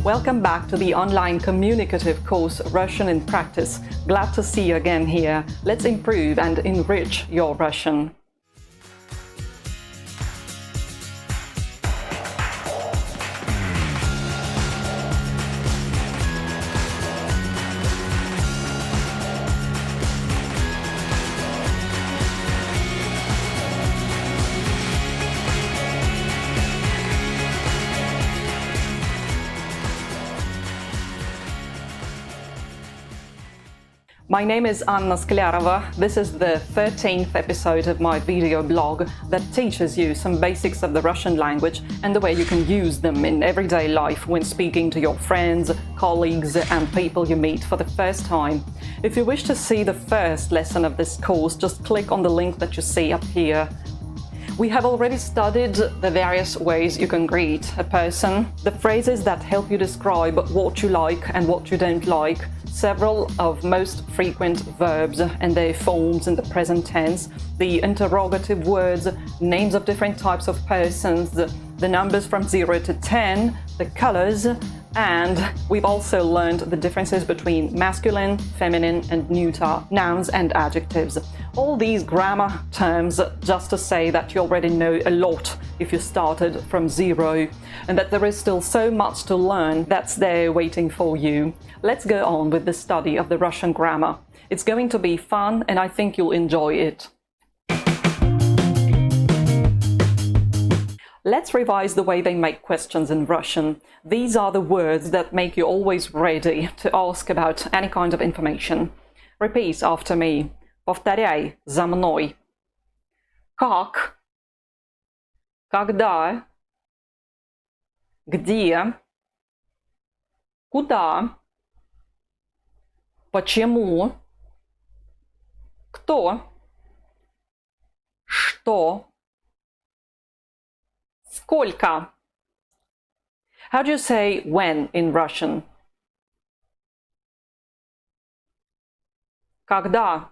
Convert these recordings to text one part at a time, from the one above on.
Welcome back to the online communicative course Russian in Practice. Glad to see you again here. Let's improve and enrich your Russian. My name is Skliarova. This is the 13th episode of my video blog that teaches you some basics of the Russian language and the way you can use them in everyday life when speaking to your friends, colleagues, and people you meet for the first time. If you wish to see the first lesson of this course, just click on the link that you see up here. We have already studied the various ways you can greet a person, the phrases that help you describe what you like and what you don't like, several of most frequent verbs and their forms in the present tense, the interrogative words, names of different types of persons, the numbers from 0 to 10, the colors, and we've also learned the differences between masculine, feminine, and neuter nouns and adjectives. All these grammar terms just to say that you already know a lot if you started from 0, and that there is still so much to learn that's there waiting for you. Let's go on with the study of the Russian grammar. It's going to be fun, and I think you'll enjoy it. Let's revise the way they make questions in Russian. These are the words that make you always ready to ask about any kind of information. Repeat after me. Повторяй за мной. Как? Когда? Где? Куда? Почему? Кто? Что? Сколько? How do you say when in Russian? Когда?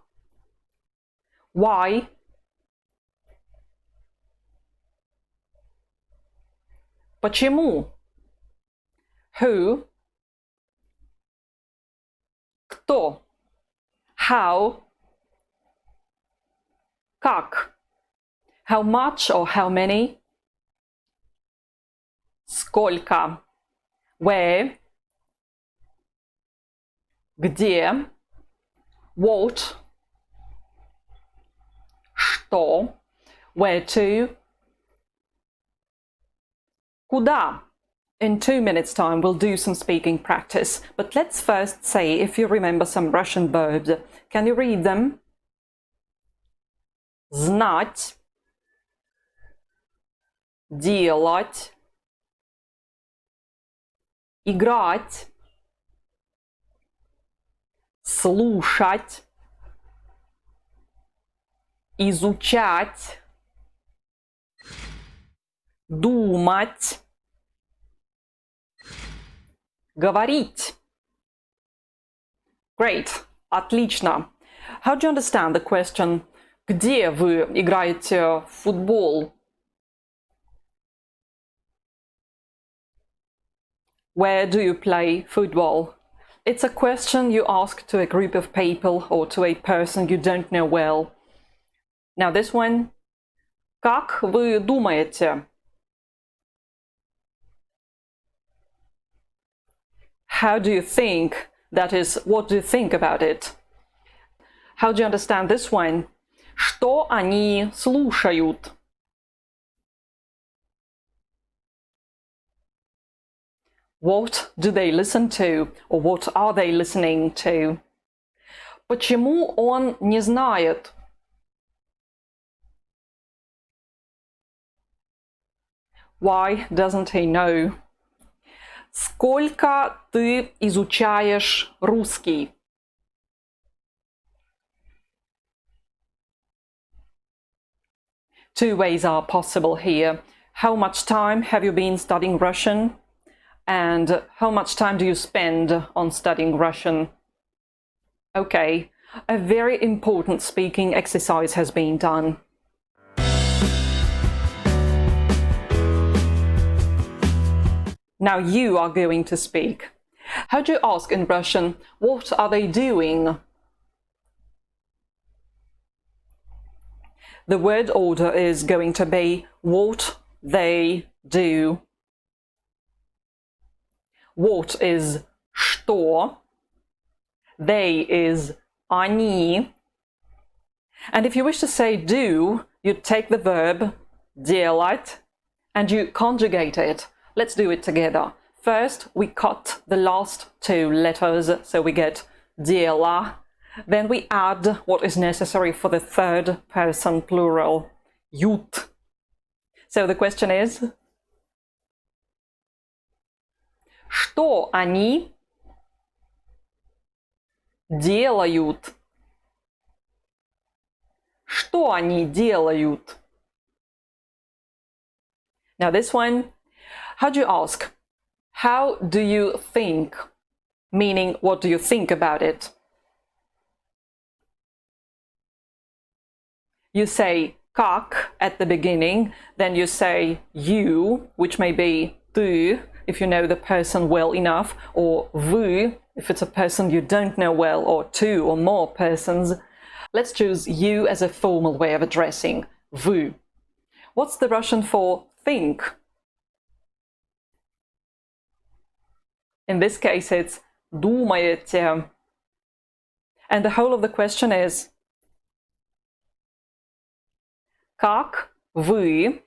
Why? Почему? Who? Кто? How? Как? How much or how many? Сколько? Where? Где? What? Что? Where to? Куда? In 2 minutes' time, we'll do some speaking practice. But let's first say if you remember some Russian verbs. Can you read them? Знать. Делать. Играть. Слушать. Изучать. Думать. Говорить. Great. Отлично. How do you understand the question «Где вы играете в футбол?» Where do you play football? It's a question you ask to a group of people or to a person you don't know well. Now this one. Как вы думаете? How do you think? That is, what do you think about it? How do you understand this one? Что они слушают? What do they listen to? Or what are they listening to? Почему он не знает? Why doesn't he know? Сколько ты изучаешь русский? Two ways are possible here. How much time have you been studying Russian? And how much time do you spend on studying Russian? Okay, a very important speaking exercise has been done. Now you are going to speak. How do you ask in Russian, what are they doing? The word order is going to be what they do. What is что, they is они. And if you wish to say do, you take the verb делать and you conjugate it. Let's do it together. First, we cut the last two letters, so we get дела. Then we add what is necessary for the third person plural, ют. So the question is, что они делают? Что они делают? Now this one, how do you ask? How do you think? Meaning, what do you think about it? You say как at the beginning, then you say you, which may be ты, if you know the person well enough, or вы, if it's a person you don't know well, or two or more persons. Let's choose you as a formal way of addressing, вы. What's the Russian for think? In this case, it's думаете. And the whole of the question is, как вы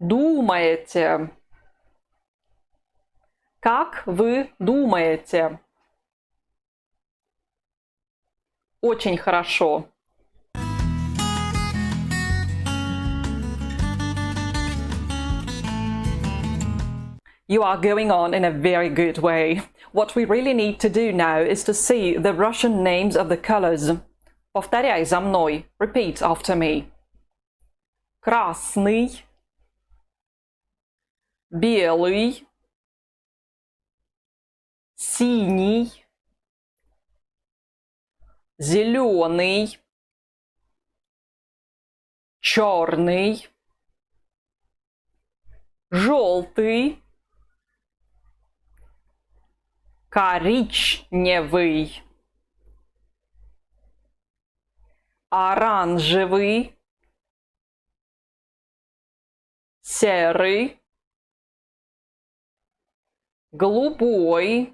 думаете? Как вы думаете? Очень хорошо. You are going on in a very good way. What we really need to do now is to see the Russian names of the colors. Повторяй за мной. Repeat after me. Красный, белый, синий, зеленый, черный, желтый, коричневый, оранжевый, серый, голубой,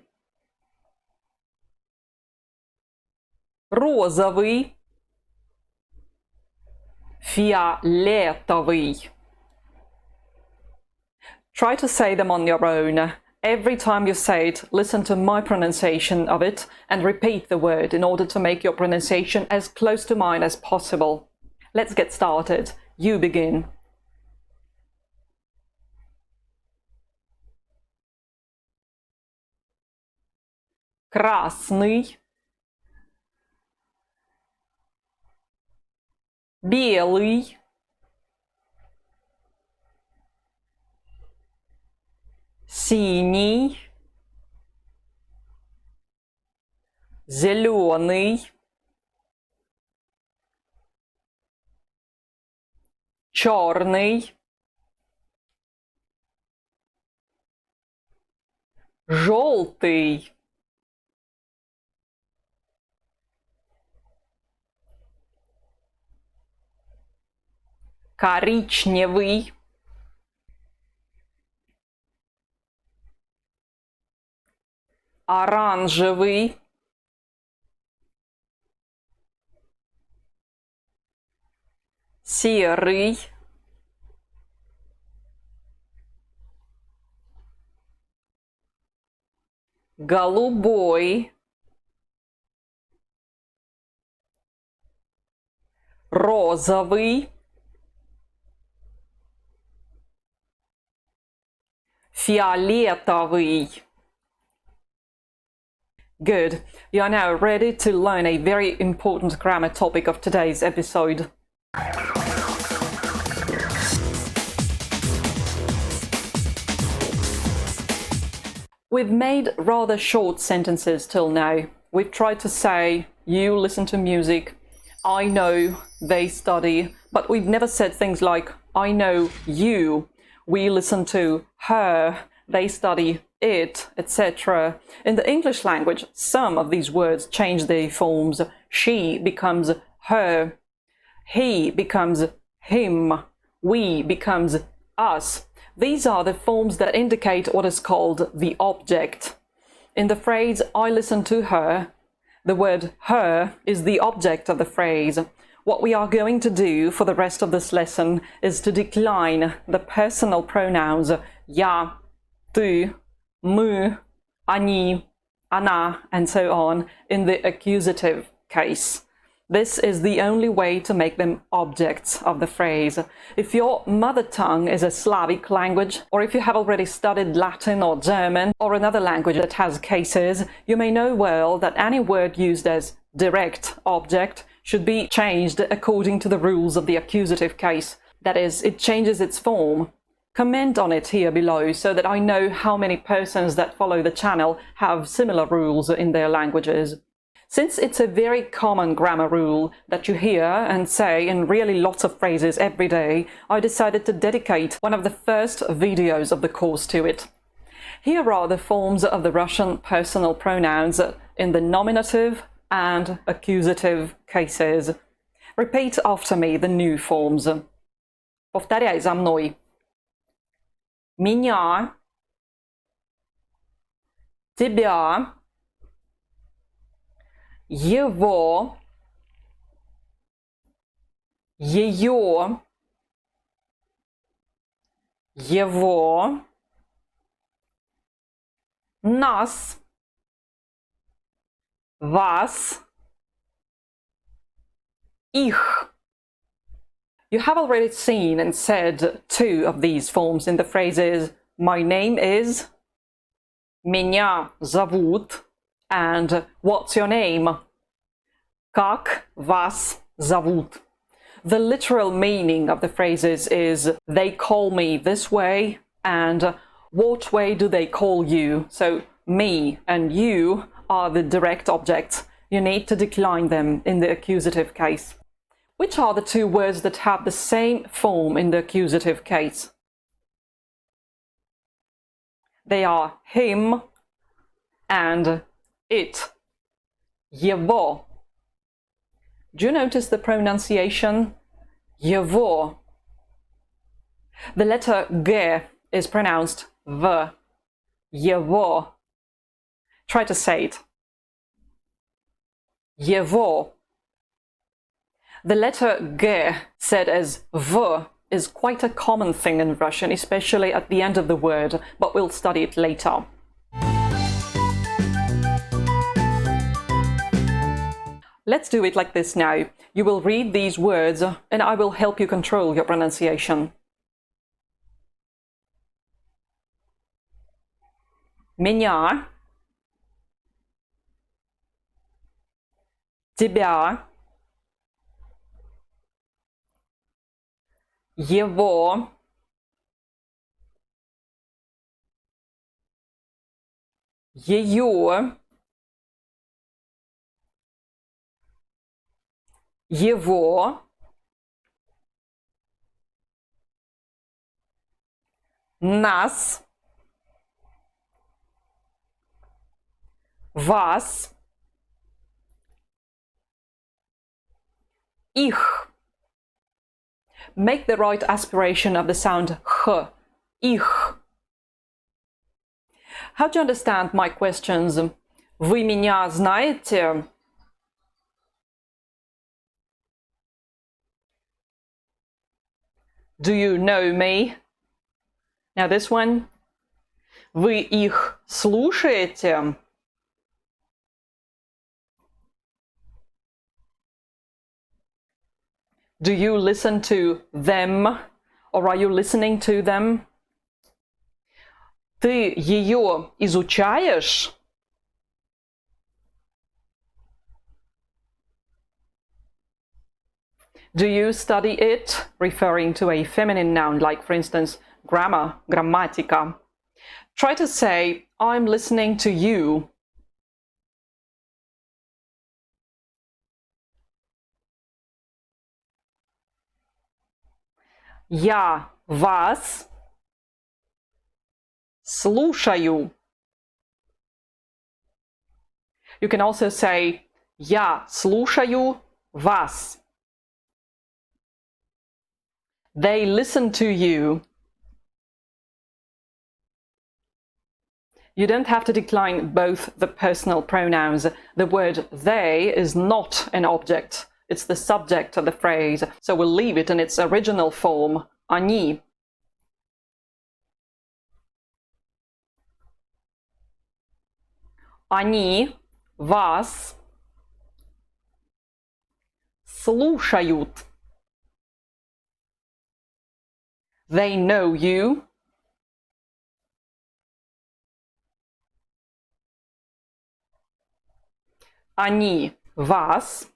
розовый, фиолетовый. Try to say them on your own. Every time you say it, listen to my pronunciation of it and repeat the word in order to make your pronunciation as close to mine as possible. Let's get started. You begin. Красный, белый, синий, зеленый, черный, желтый, коричневый, оранжевый, серый, голубой, розовый, фиолетовый. Good. You are now ready to learn a very important grammar topic of today's episode. We've made rather short sentences till now. We've tried to say, you listen to music, I know, they study, but we've never said things like, I know you, We listen to her, they study it, etc. In the English language, some of these words change their forms. She becomes her, he becomes him, we becomes us. These are the forms that indicate what is called the object. In the phrase, I listen to her, the word her is the object of the phrase. What we are going to do for the rest of this lesson is to decline the personal pronouns я, ты, мы, они, она, and so on in the accusative case. This is the only way to make them objects of the phrase. If your mother tongue is a Slavic language, or if you have already studied Latin or German, or another language that has cases, you may know well that any word used as direct object should be changed according to the rules of the accusative case. That is, it changes its form. Comment on it here below so that I know how many persons that follow the channel have similar rules in their languages. Since it's a very common grammar rule that you hear and say in really lots of phrases every day, I decided to dedicate one of the first videos of the course to it. Here are the forms of the Russian personal pronouns in the nominative and accusative cases. Repeat after me the new forms. Повторяй за мной. Меня, тебя, его, ее, его, нас, вас, их. You have already seen and said two of these forms in the phrases my name is, меня зовут, and what's your name? Как вас зовут? The literal meaning of the phrases is they call me this way and what way do they call you? So me and you are the direct objects. You need to decline them in the accusative case. Which are the two words that have the same form in the accusative case? They are him and it. Его. Do you notice the pronunciation? Его. The letter G is pronounced V. Его. Try to say it. Его. The letter G, said as V, is quite a common thing in Russian, especially at the end of the word, but we'll study it later. Let's do it like this now. You will read these words and I will help you control your pronunciation. Меня, тебя, его, ее, его, нас, вас, их. Make the right aspiration of the sound х. Их. How do you understand my questions? Вы меня знаете? Do you know me? Now this one. Вы их слушаете? Do you listen to them? Or are you listening to them? Ты ее изучаешь? Do you study it? Referring to a feminine noun, like for instance, grammar, grammatica. Try to say, I'm listening to you. Я вас слушаю. You can also say я слушаю вас. They listen to you. You don't have to decline both the personal pronouns. The word they is not an object. It's the subject of the phrase, so we'll leave it in its original form, они. Они вас слушают. They know you. Они вас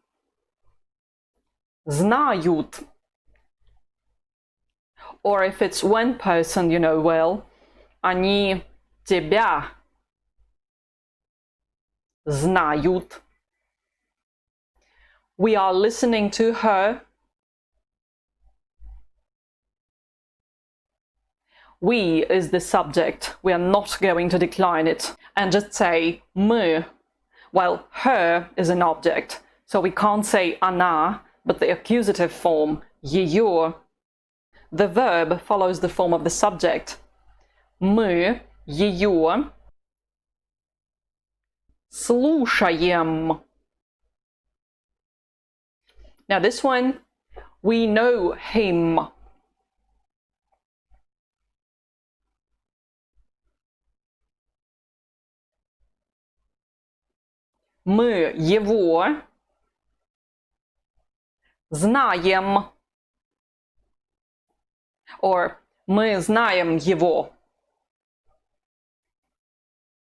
знают. Or if it's one person you know well, они тебя знают. We are listening to her. We is the subject. We are not going to decline it. And just say мы. Well, her is an object, so we can't say она, but the accusative form, ее. The verb follows the form of the subject. Мы ее слушаем. Now this one, we know him. Мы его знаем. Or мы знаем его.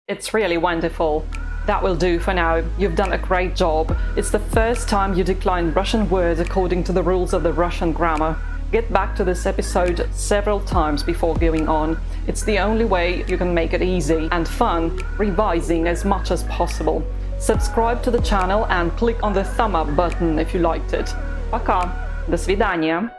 It's really wonderful. That will do for now. You've done a great job. It's the first time you decline Russian words according to the rules of the Russian grammar. Get back to this episode several times before going on. It's the only way you can make it easy and fun, revising as much as possible. Subscribe to the channel and click on the thumb up button if you liked it. Пока. До свидания.